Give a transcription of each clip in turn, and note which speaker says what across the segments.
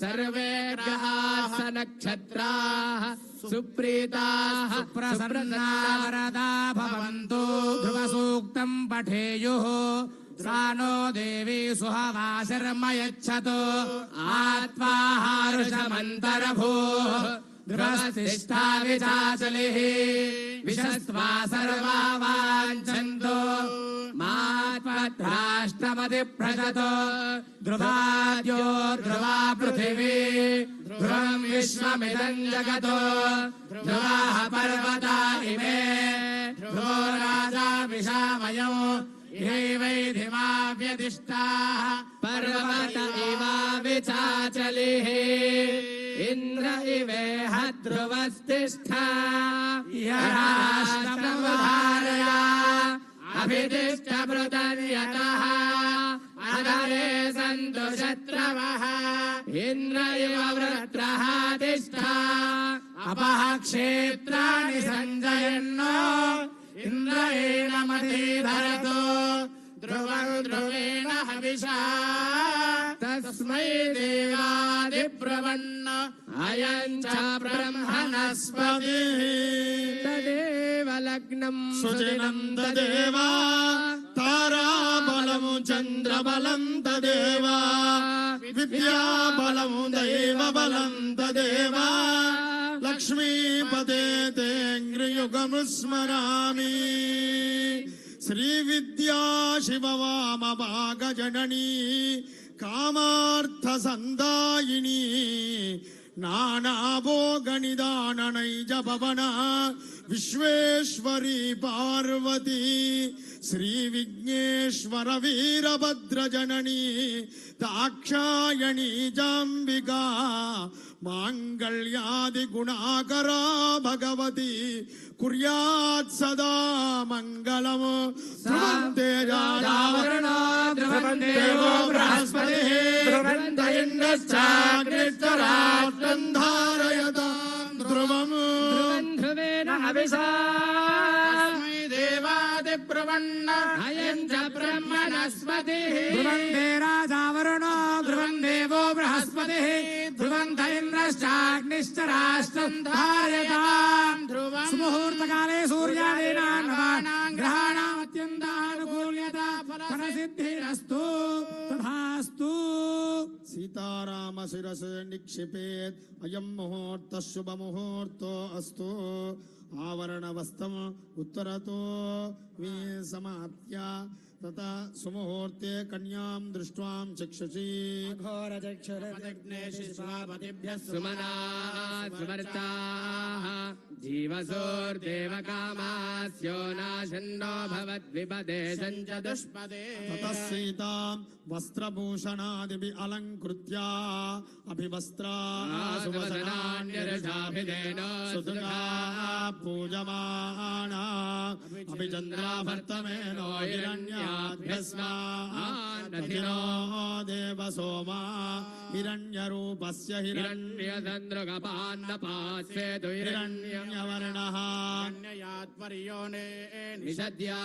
Speaker 1: सर्वे ग्रहाः नक्षत्राः सुप्रीताः सुप्रसन्ना वरदा भवन्तु ध्रुवसूक्तम् पठेयुः सा नो देवी सुहवाशर्म यच्छतु आत्माहारुषमन्तरभूः ध्रुवस्तिष्ठा विचाचलिः विशस्त्वा सर्वा वाञ्छन्तु मात्मद्राष्ट्रमधिप्रशतो ध्रुवाद्यो ध्रुवा पृथिवी ध्रुवम् विश्वमिदम् जगतो ध्रुवाः पर्वता इमे ध्रुवो राजा विशामयो इहैवैधिमा व्यदिष्टाः पर्वत इवा विचाचलिः इंद्र इवेह ध्रुवस्तिष्ठा यराष्ट्रमुधारया अभिदिष्टभृतन्यतः अधरे सन्तु शत्रवः इंद्र इव वृत्रः तिष्ठा अपः क्षेत्राणि सञ्जयन्नो इंद्रेण मतिधरतो ध्रुवं ध्रुवेण हविषा तस्मै देवादिब्रवन्न अयं च ब्रह्मणस्पतिः तदेव लग्नं सुदिनं तदेव ताराबलं चन्द्रबलं तदेव विद्याबलं दैवबलं तदेव लक्ष्मीपते तेऽङ्घ्रियुगमुस्मरामि श्रीविद्या शिववामभागजननी कामार्थसन्दायिनी नानाभोगनिदाननैज भवना विश्वेश्वरी पार्वती श्रीविघ्नेश्वर वीरभद्रजननी दाक्षायणी जाम्बिका मांगल्यादि गुणाकरा भगवती कुर्यात् सदा मंगलम् ध्रुवन्ते जातावरणो ध्रुवन्ते देवो बृहस्पतिः ध्रुवन्त इन्द्रश्चाग्निश्चराष्ट्रम् धारयताम् ध्रुवम् ध्रुवेण हविषा देवादिब्रवन्न अयं च ब्रह्मणस्पतिः ध्रुवन्ते राजावरणो ध्रुवन् देवो बृहस्पतिः ध्रुवन्त इन्द्रश्चाग्निश्च राष्ट्रम् धारयताम् ध्रुवम् सुमुहूर्तकाले सूर्यादीनां ग्रहाणाम् अत्यन्तानुकूल्यता फलसिद्धिरस्तु तथास्तु। सीताराम शिरसे निक्षिपेत् अयं मुहूर्तः शुभ मुहूर्तो अस्तु। आवरणवस्तम् उत्तरतो समाप्य तथा सुमुहूर्ते कन्यां दृष्ट्वां चक्षुषी घोरचक्षुरग्नेशिष्वापतिभ्यः सुमनाः सुवर्चाः जीवसोर्देवकामास्यो नाशन्नो भवद्विपदे सञ्च दुष्पदे ततः सीतां वस्त्रभूषणादिभिः अलङ्कृत्य अभिवस्त्रा सुवसनान्यर्षाभिधेन सुदुर्गा पूजमाना अभिचन्द्राभर्तमेनो हिरण्याभ्यस्नान्नथिनो देवसोमा हिरण्यरूपस्य हिरण्यचन्द्रकपान्नपास्येतु हिरण्यवर्णः हिरण्ययात्पर्योने निषद्या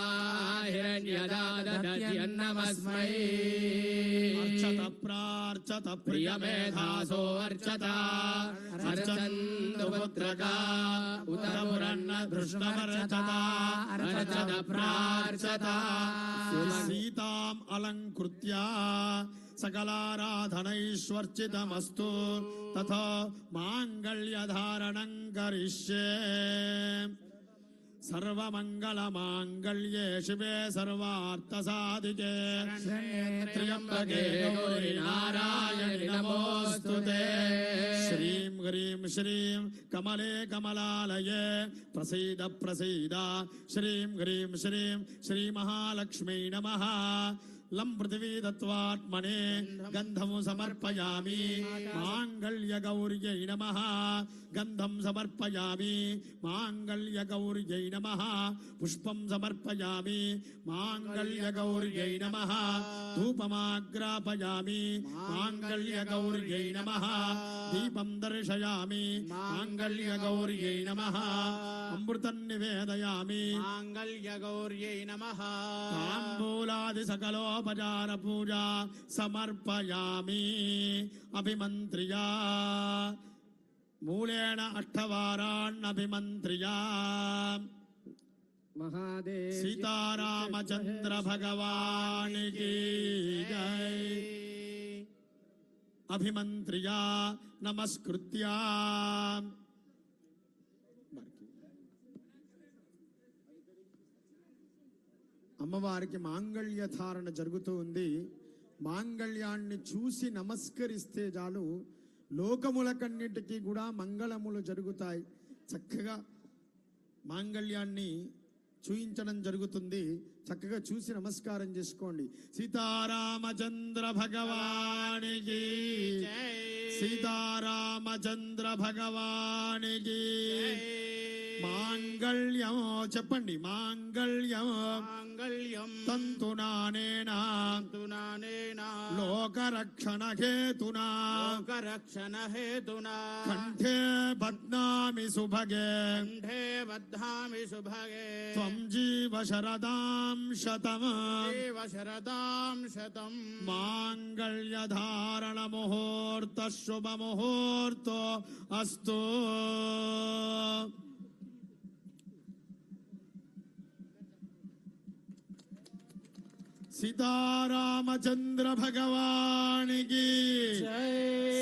Speaker 1: हिरण्यदादध्यन्नमस्मै अर्चत प्रार्चत प्रियमेधासो अर्चत अर्चन्तु पुत्रका उत पुरन्न धृष्णमर्चत अर्चत प्रार्चत सीताम् अलङ्कृत्य सकलाराधनैश्वर्चितमस्तु तथा माङ्गल्यधारणं करिष्ये सर्वमङ्गलमाङ्गल्ये शिवे सर्वार्थसाधिके त्र्यम्बके गौरी नारायणि नमोऽस्तुते। श्रीं ह्रीं श्रीं कमले कमलालये प्रसीद प्रसीद श्रीं ह्रीं श्रीं श्रीमहालक्ष्मी नमः। लं पृथिवी दत्त्वात्मने गन्धं समर्पयामि माङ्गल्यगौर्यै नमः। गन्धं समर्पयामि माङ्गल्यगौर्यै नमः। पुष्पं समर्पयामि माङ्गल्यगौर्यै नमः। धूपमाग्रापयामि माङ्गल्यगौर्यै नमः। दीपं दर्शयामि माङ्गल्यगौर्यै नमः। अमृतं निवेदयामि माङ्गल्यगौर्यै नमः। ताम्बूलादि सकलो షోడశోపచార పూజ సమర్పయామి. అభిమంత్రియా మూలేన అష్టవారాన్నభిమంత్రియా.
Speaker 2: महादेव
Speaker 1: सीतारामचंद्र भगवान की जय. अभिमंत्रिया नमस्कृत्या అమ్మవారికి మాంగళ్య ధారణ జరుగుతూ ఉంది. మాంగళ్యాన్ని చూసి నమస్కరిస్తే చాలు లోకములకన్నిటికీ కూడా మంగళములు జరుగుతాయి. చక్కగా మాంగళ్యాన్ని చూయించడం జరుగుతుంది. చక్కగా చూసి నమస్కారం చేసుకోండి. సీతారామచంద్ర భగవానికి, సీతారామచంద్ర భగవానికి. మాంగళ్యం చెప్పండి. మాంగళ్యం
Speaker 2: मांगल्यम
Speaker 1: తంతునానేన లోకరక్షణ హేతునా
Speaker 2: लोकरक्षण हेतुना
Speaker 1: కంఠే బధ్నామి సుభగే
Speaker 2: कंठे बध्नामि सुभगे
Speaker 1: త్వం జీవ శరదాం శతం.
Speaker 2: देव शरदां शतम्.
Speaker 1: మాంగళ్యధారణ ముహూర్త శుభ ముహూర్తో అస్తు. సీతారామచంద్ర భగవానికి,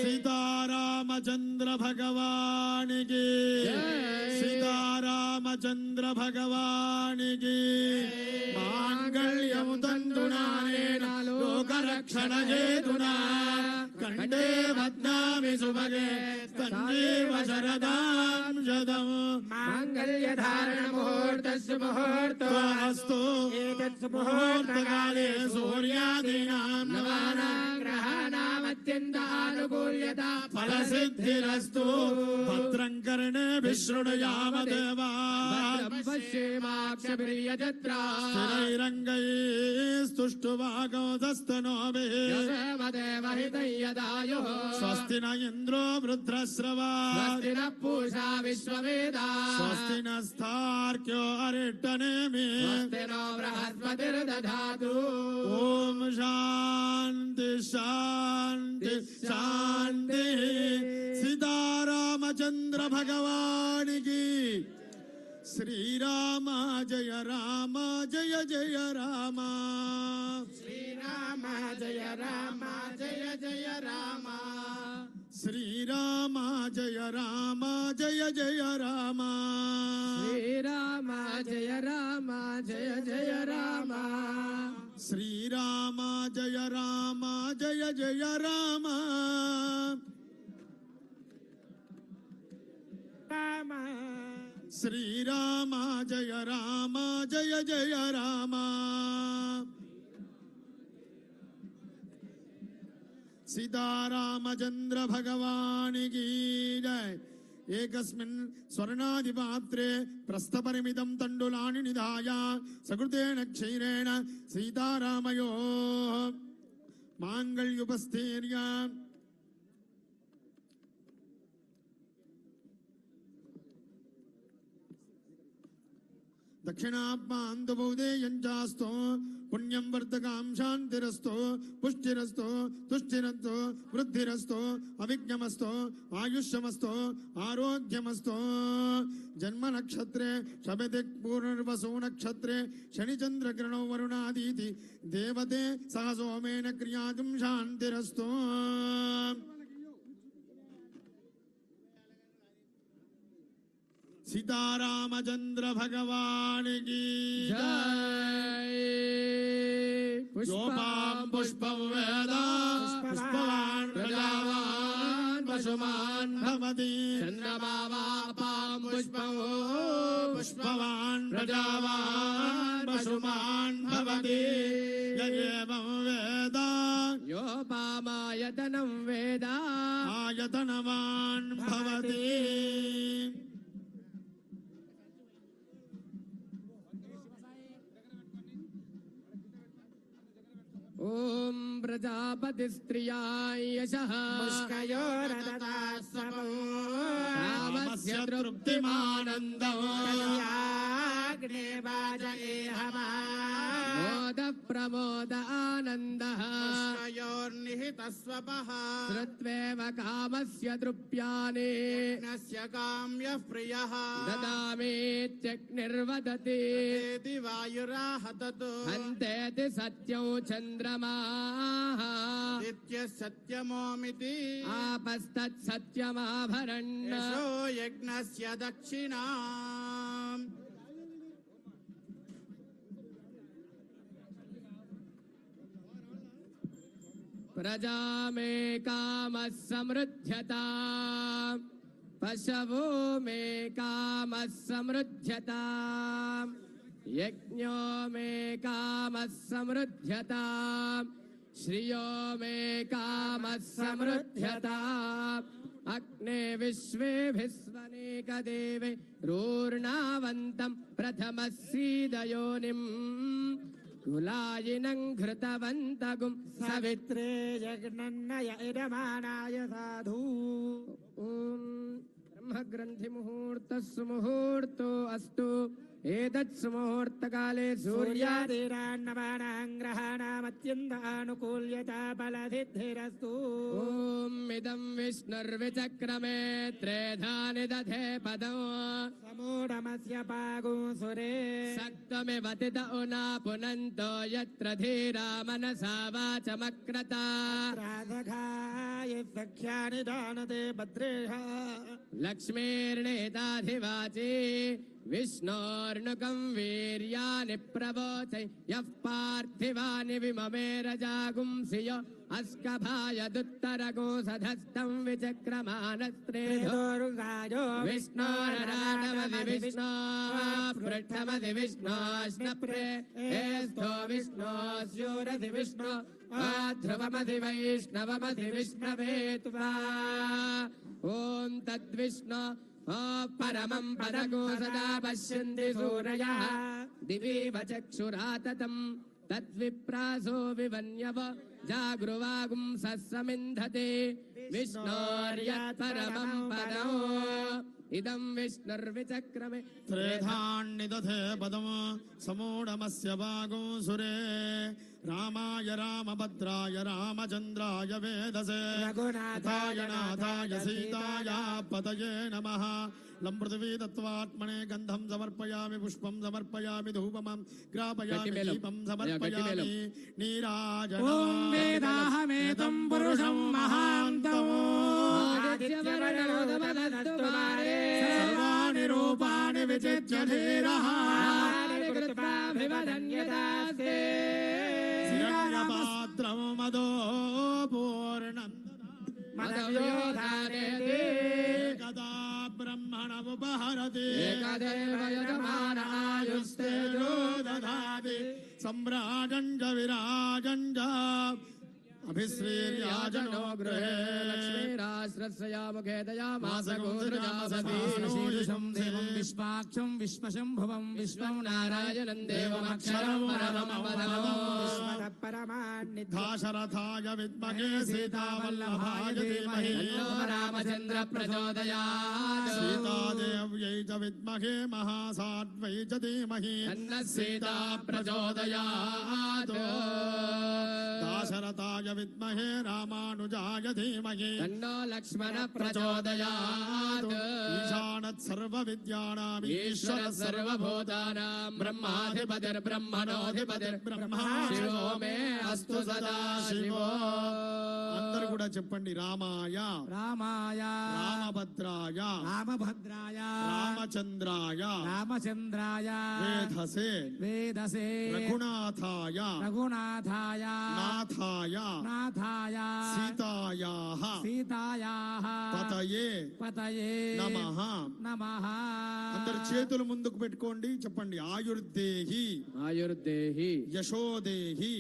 Speaker 1: సీతారామచంద్ర భగవానికి, సీతారామచంద్ర భగవానికి. మాంగళ్యము తంతునానేన లోకరక్షణ హేతునా కంఠే బధ్నామి సుభగే త్వంజీవ శరదాం శతం.
Speaker 2: मांगल्य धारण मुहूर्तस्य
Speaker 1: ముహూర్తస్తు. ముహూర్తకాలే సూర్యాదీనాం
Speaker 2: नवानां ग्रहाणामत्यन्तानुकूल्यता
Speaker 1: ఫలసిద్ధిరస్తు. భద్రం కర్ణేభిः శృణుయామ దేవాः
Speaker 2: पश्येमाक्षप्रियजत्रा
Speaker 1: స్థిరైరంగైస్తుష్టువాగోదస్తనోభిः.
Speaker 2: यदायुः
Speaker 1: స్వస్తి న ఇంద్రో వృద్ధశ్రవా
Speaker 2: स्वस्ति नः पूषा विश्ववेदा
Speaker 1: స్వస్తి నస్తార్క్యో అరిట్టనేమి.
Speaker 2: स्वस्ति नो बृहस्पतिर्दधातु
Speaker 1: ఓం శాంతి శాంతి శాంతి. సీతారామచంద్ర భగవానికి. శ్రీరామ జయ రామ జయ జయ రామ.
Speaker 2: श्रीराम जय राम जय जय राम
Speaker 1: శ్రీరామ జయ రామ జయ జయ రామ.
Speaker 2: श्रीराम जय राम जय जय राम
Speaker 1: శ్రీరామ జయ రామ జయ జయ రామ.
Speaker 2: राम
Speaker 1: శ్రీరామ జయ రామ జయ జయ రామ. సీతారామచంద్ర భగవానికి జయ. ఏకస్మిన్ స్వర్ణాదిపాత్రే ప్రస్థపరిమితం తండులాని నిధాయ సకృతేన క్షీరేణ సీతారామయో మాంగళ్యుపస్థీర్య. దక్షిణాత్మాంతబౌదేయంచాస్తో పుణ్యం వర్ధకాం శాంతిరస్తో పుష్టిరస్తో తుష్టిరస్తో వృద్ధిరస్తో అవిజ్ఞమస్తో ఆయుష్యమస్తో ఆరోగ్యమస్తో. జన్మ నక్షత్రే శబతి పూర్ణవసో నక్షత్రే శనిచంద్రగ్రహణో వరుణాదీతి దేవతే సహ సోమేన క్రియాతుం శాంతిరస్తో. సీతారామచంద్ర భగవానికి
Speaker 2: जय
Speaker 1: యోపాం పుష్పం వేద పుష్పవాన్ ప్రజావాన్ పశుమాన్ భవతి.
Speaker 2: चन्द्रमावापां पुष्पं
Speaker 1: పుష్పవాన్ ప్రజావాన్ పశుమాన్ భవతి. యయేవం వేద
Speaker 2: योपामायतनं वेद
Speaker 1: ఆయతనవాన్ భవతి.
Speaker 2: ॐ प्रजापतिस्त्रियाय यशः
Speaker 3: पुष्कयोरददास्वमो
Speaker 2: रामस्य
Speaker 1: తృప్తిమానందం.
Speaker 3: अग्ने वाजये हवा
Speaker 2: मोद प्रमोद आनन्द
Speaker 3: वितस्वपः
Speaker 2: श्रुत्वेव कामस्य द्रुप्यानि
Speaker 3: यज्ञस्य काम्यः प्रियः
Speaker 2: ददामीत्यग्निर्वदति
Speaker 3: एति वायुराहततो
Speaker 2: हन्तेति सत्यौ चन्द्रमाः
Speaker 3: नित्यः सत्यमोमिति
Speaker 2: आपस्तत्सत्यमाभरन्
Speaker 3: यशो यज्ञस्य दक्षिणाम्
Speaker 2: प्रजा मे कामः समृध्यता पशवो मे कामः समृध्यता यज्ञो मे कामः समृध्यता श्रियो मे कामः समृध्यता अग्ने विश्वेभिस्वनेकदेवे रूर्णावन्तं प्रथमसीदयोनिम् कुलायिनं घृतवन्तगुं
Speaker 4: सवित्रे जग्नन्नय इदमानाय साधु
Speaker 2: ॐ ब्रह्मग्रन्थिमुहूर्तः सुमुहूर्तो अस्तु एतत् सुमुहूर्तकाले
Speaker 4: सूर्यादीनान्नवानां ग्रहाणामत्यन्तानुकूल्यता बलसिद्धिरस्तु
Speaker 2: ॐ इदं विष्णुर्विचक्रमे त्रेधानि दधे पदौ
Speaker 4: समूढमस्य पागुंसुरे
Speaker 2: सक्तमिव तित उना पुनन्तो यत्र धीरा मनसा वाचमक्रता
Speaker 4: राधघाय सख्यानि दानते भद्रेह
Speaker 2: लक्ष्मीर्णेताधिवाची विष्णोर्नुकं वीर्यानि प्रवोचै यः पार्थिवानि विममे रजागुंसि यो अस्कभायदुत्तरगोसधस्तं विचक्रमानस्त्रेधो
Speaker 4: दुर्गायो
Speaker 2: विष्णोरराटमधि विष्णो पृष्ठमधि विष्णोष्णप्रे एस्थो विष्णोस्योरधि विष्णो ध्रुवमधि वैष्णवमधि विष्णवे त्वा ॐ तद्विष्णो परमं पदगो सदा पश्यन्ति सूरयः दिवीव चक्षुराततम् तद्विप्रासो विवन्यव जागृवागुंसः समिन्धते विष्णोर्यत्परमं पदो इदं विष्णुर्विचक्रमे
Speaker 1: त्रेधान्निदधे पदम् समूढमस्य वागुंसुरे रामाय रामभद्राय रामचन्द्राय वेदसे रघुनाथाय नाथाय सीताय पतये नमः लं पृथिवी दत्त्वात्मने गन्धं समर्पयामि पुष्पं समर्पयामि धूपमं ग्रापयामि दीपं समर्पयामि नीराजनम्
Speaker 4: ॐ वेदाहमेतं पुरुषं महान्तम्
Speaker 1: सर्वाणि रूपाणि विचित्य धीरः हिरण्यपात्रं मदो पूर्णं एकदा ब्रह्मणमुपहरति
Speaker 2: एकदेव यजमान आयुस्तेजो
Speaker 1: दधाति सम्राजं च विराजं च अभिश्रीर्याजनो गृहे
Speaker 2: लक्ष्मीराश्रस्यामुखे दयामास
Speaker 4: शीर्षं देवं विश्वाक्षं विश्वशम्भुवं विश्वं
Speaker 2: नारायणं देवमक्षरं परमं
Speaker 1: दाशरथाय विद्महे सीतावल्लभाय धीमहि
Speaker 2: रामचन्द्र प्रचोदयात्
Speaker 1: सीतादेव्यै च विद्महे महासाध्वै च धीमहि
Speaker 2: तन्नः सीता प्रचोदयात्
Speaker 1: दाशरथाय विद्महे रामानुजाय धीमहि
Speaker 2: तन्नो लक्ष्मण प्रचोदयात्
Speaker 1: ईशानत् सर्वविद्यानाम्
Speaker 2: ईश्वर सर्वभूतानां ब्रह्माधिपतिर्ब्रह्मणोऽधिपतिर्ब्रह्मा शिवो मे अस्तु सदा शिवो
Speaker 1: అందరూ కూడా చెప్పండి రామాయ
Speaker 4: రామాయ
Speaker 1: రామభద్రాయ
Speaker 4: రామభద్రాయ
Speaker 1: రామచంద్రాయ
Speaker 4: రామచంద్రాయ
Speaker 1: వేధసే
Speaker 4: వేదసే
Speaker 1: రఘునాథాయ
Speaker 4: రఘునాథాయ
Speaker 1: నాథాయ
Speaker 4: నాథాయ
Speaker 1: సీతాయాః
Speaker 4: సీతాయాః
Speaker 1: పతయే
Speaker 4: పతయే
Speaker 1: నమః
Speaker 4: నమః
Speaker 1: అందరు చేతులు ముందుకు పెట్టుకోండి చెప్పండి ఆయుర్దేహి
Speaker 2: ఆయుర్దేహి
Speaker 1: యశోదేహి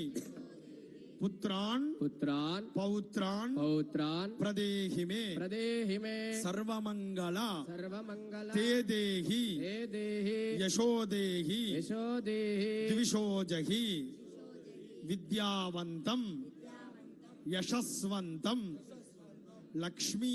Speaker 1: పుత్రాన్
Speaker 2: పుత్రాన్
Speaker 1: పౌత్రాన్
Speaker 2: పౌత్రాన్
Speaker 1: ప్రదేహి మే
Speaker 2: ప్రదేహి మే
Speaker 1: సర్వమంగళ
Speaker 2: సర్వమంగళ
Speaker 1: తే దేహి
Speaker 2: హే దేహి
Speaker 1: యశోదేహి
Speaker 2: యశోదేహి
Speaker 1: ద్విషోజహి విద్యావంతం యశస్వంతం లక్ష్మీ